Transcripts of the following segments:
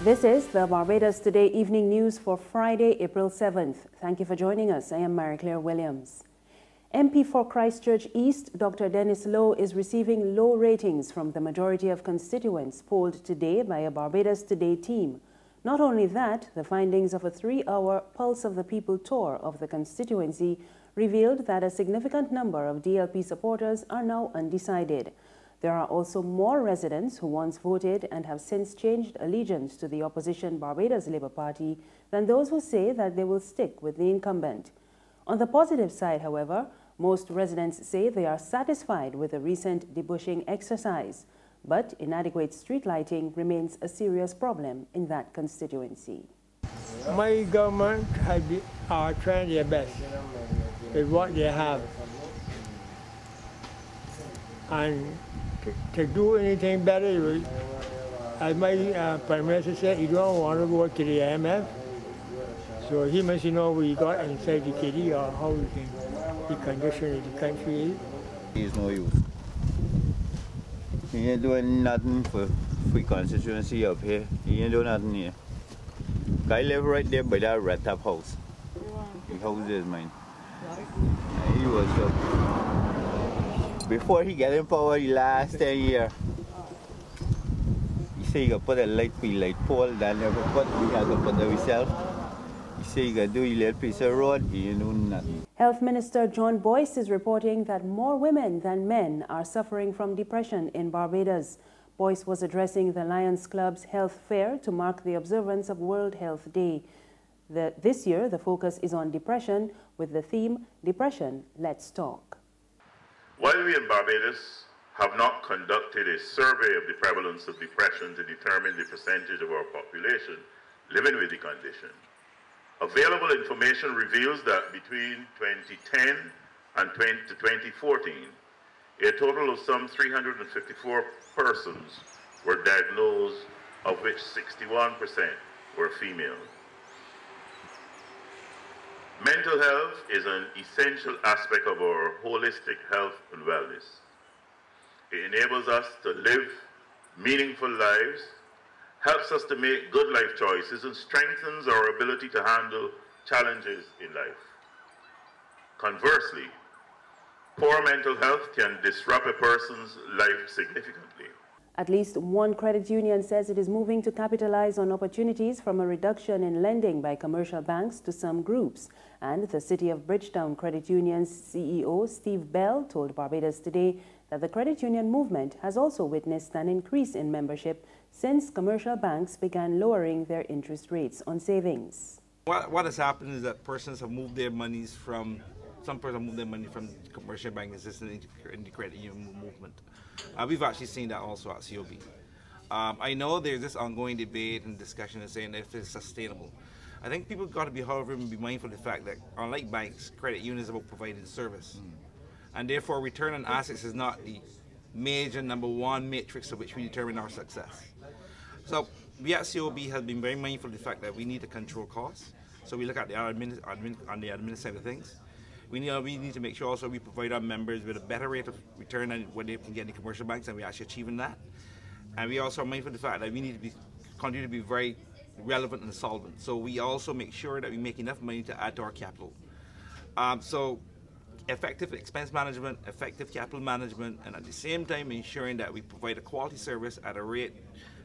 This is the Barbados Today Evening News for Friday, April 7th. Thank you for joining us. I am Mary-Claire Williams. MP for Christchurch East, Dr. Dennis Lowe, is receiving low ratings from the majority of constituents polled today by a Barbados Today team. Not only that, the findings of a 3-hour Pulse of the People tour of the constituency revealed that a significant number of DLP supporters are now undecided. There are also more residents who once voted and have since changed allegiance to the opposition Barbados Labour Party than those who say that they will stick with the incumbent. On the positive side, however, most residents say they are satisfied with the recent debushing exercise, but inadequate street lighting remains a serious problem in that constituency. My government are trying their best with what they have. And to do anything better, as my Prime Minister said, he don't want to go to the IMF. So he must know what he got inside the kitty or how the condition of the country is. He's no use. He ain't doing nothing for free constituency up here. He ain't doing nothing here. I live right there by that red top house. The house is mine. He was before he get in power the last 10 years, he said he could put a light pole down there, but we had to put it ourselves. He said he could do a little piece of road, he ain't doing nothing. Health Minister John Boyce is reporting that more women than men are suffering from depression in Barbados. Boyce was addressing the Lions Club's health fair to mark the observance of World Health Day. This year, the focus is on depression with the theme, Depression, Let's Talk. While we in Barbados have not conducted a survey of the prevalence of depression to determine the percentage of our population living with the condition, available information reveals that between 2010 and 2014, a total of some 354 persons were diagnosed, of which 61% were female. Mental health is an essential aspect of our holistic health and wellness. It enables us to live meaningful lives, helps us to make good life choices, and strengthens our ability to handle challenges in life. Conversely, poor mental health can disrupt a person's life significantly. At least one credit union says it is moving to capitalize on opportunities from a reduction in lending by commercial banks to some groups. And the City of Bridgetown Credit Union's CEO, Steve Bell, told Barbados Today that the credit union movement has also witnessed an increase in membership since commercial banks began lowering their interest rates on savings. What has happened is that persons have moved their monies from, some persons have moved their money from commercial banking system in the credit union movement. We've actually seen that also at COB. I know there's this ongoing debate and discussion and saying if it's sustainable. I think people got to be, however, be mindful of the fact that unlike banks, credit unions are about providing service. And therefore return on assets is not the major #1 matrix of which we determine our success. So we at COB have been very mindful of the fact that we need to control costs. So we look at the admin side of things. We need to make sure also we provide our members with a better rate of return than what they can get in the commercial banks, and we're actually achieving that. And we also are mindful of the fact that we need to continue to be very relevant and solvent. So we also make sure that we make enough money to add to our capital. So effective expense management, effective capital management, and at the same time ensuring that we provide a quality service at a rate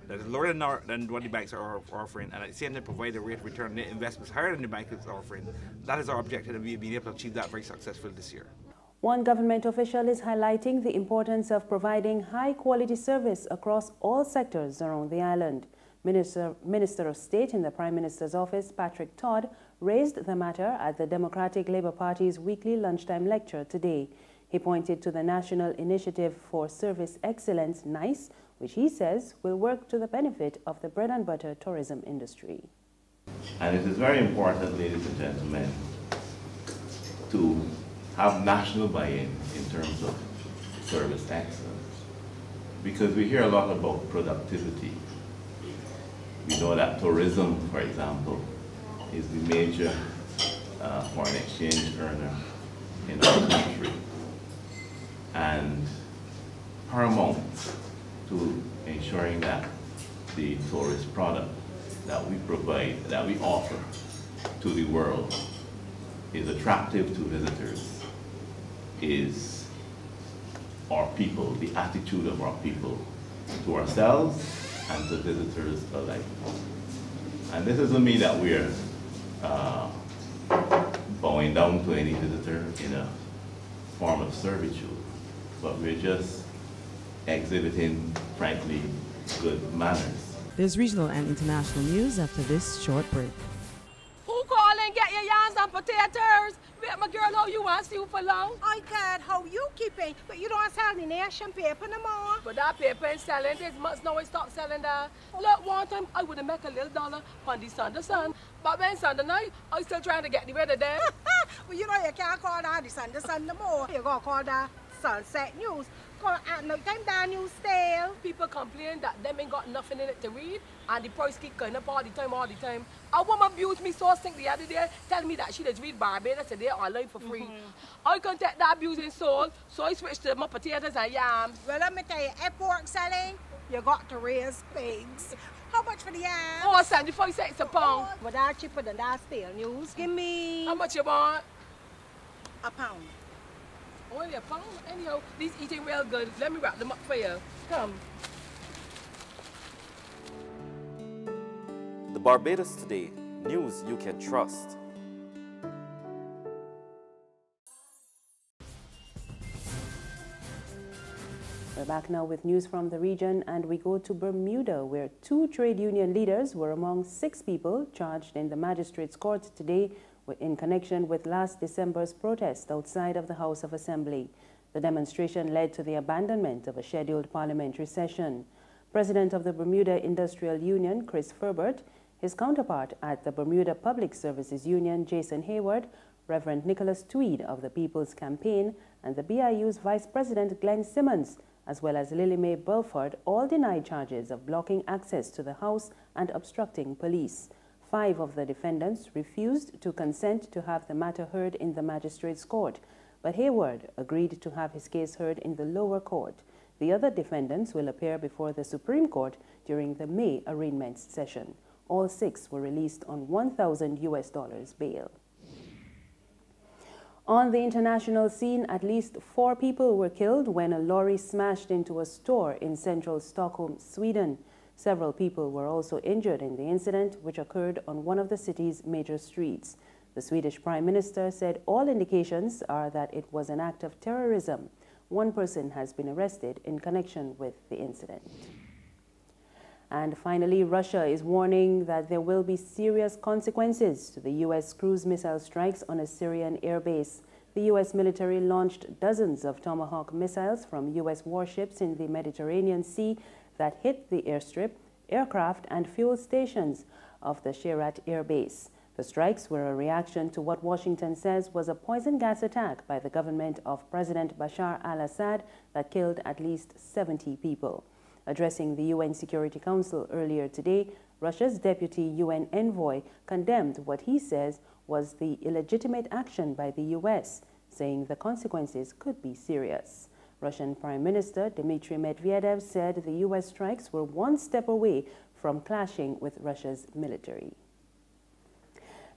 that is lower than what the banks are offering, and at the same time provide a rate of return on their investments higher than the bank is offering. That is our objective, and we've been able to achieve that very successfully this year. One government official is highlighting the importance of providing high-quality service across all sectors around the island. Minister of State in the Prime Minister's office, Patrick Todd, raised the matter at the Democratic Labour Party's weekly lunchtime lecture today. He pointed to the National Initiative for Service Excellence, NICE, which he says will work to the benefit of the bread and butter tourism industry. And it is very important, ladies and gentlemen, to have national buy-in in terms of service excellence, because we hear a lot about productivity. We know that tourism, for example, is the major foreign exchange earner in our country, and paramount to ensuring that the tourist product that we provide, that we offer to the world is attractive to visitors is our people, the attitude of our people to ourselves and to visitors alike. And this doesn't mean that we're bowing down to any visitor in a form of servitude, but we're just exhibiting, frankly, good manners. There's regional and international news after this short break. Who calling? Get your yams and potatoes. Wait, my girl, how you want to see you for long? I get how you keeping, but you don't sell the nation paper no more. But that paper ain't selling. This month now I stop selling that. Look, one time I would have make a little dollar on the Sunday sun. But when Sunday night, I still trying to get the weather there. Well, you know you can't call that the Sunday sun no more. You're going to call that sunset news. Because at night time that news stale. People complain that them ain't got nothing in it to read and the price keep going up all the time. A woman abused me so sick the other day, telling me that she just read Barbados today online for free. I can't take that abusing soul, so I switched to my potatoes and yams. Well, let me tell you, if pork selling, you got to raise pigs. How much for the yams? Oh, 75 cents a pound. Well, that's cheaper than that stale news. Give me... How much you want? a pound. Only a pound? Anyhow, these eating real good. Let me wrap them up for you. Come. The Barbados Today, news you can trust. We're back now with news from the region, and we go to Bermuda, where 2 trade union leaders were among 6 people charged in the magistrate's court today in connection with last December's protest outside of the House of Assembly. The demonstration led to the abandonment of a scheduled parliamentary session. President of the Bermuda Industrial Union, Chris Ferbert, his counterpart at the Bermuda Public Services Union, Jason Hayward, Reverend Nicholas Tweed of the People's Campaign, and the BIU's Vice President Glenn Simmons, as well as Lily Mae Belford, all denied charges of blocking access to the House and obstructing police. 5 of the defendants refused to consent to have the matter heard in the magistrate's court, but Hayward agreed to have his case heard in the lower court. The other defendants will appear before the Supreme Court during the May arraignment session. All 6 were released on $1,000 bail. On the international scene, at least 4 people were killed when a lorry smashed into a store in central Stockholm, Sweden. Several people were also injured in the incident, which occurred on one of the city's major streets. The Swedish Prime Minister said all indications are that it was an act of terrorism. 1 person has been arrested in connection with the incident. And finally, Russia is warning that there will be serious consequences to the U.S. cruise missile strikes on a Syrian airbase. The U.S. military launched dozens of Tomahawk missiles from U.S. warships in the Mediterranean Sea that hit the airstrip, aircraft, and fuel stations of the Sherat Air Base. The strikes were a reaction to what Washington says was a poison gas attack by the government of President Bashar al-Assad that killed at least 70 people. Addressing the UN Security Council earlier today, Russia's deputy UN envoy condemned what he says was the illegitimate action by the U.S., saying the consequences could be serious. Russian Prime Minister Dmitry Medvedev said the U.S. strikes were 1 step away from clashing with Russia's military.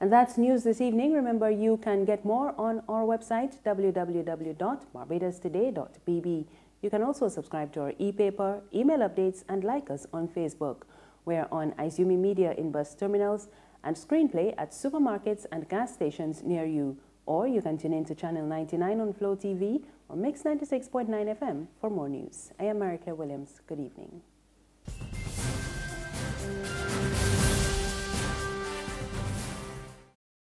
And that's news this evening. Remember, you can get more on our website, www.barbadostoday.bb. You can also subscribe to our e-paper, email updates, and like us on Facebook. We're on Izumi Media in bus terminals and Screenplay at supermarkets and gas stations near you. Or you can tune in to Channel 99 on Flow TV or Mix 96.9 FM for more news. I am Mary Claire Williams. Good evening.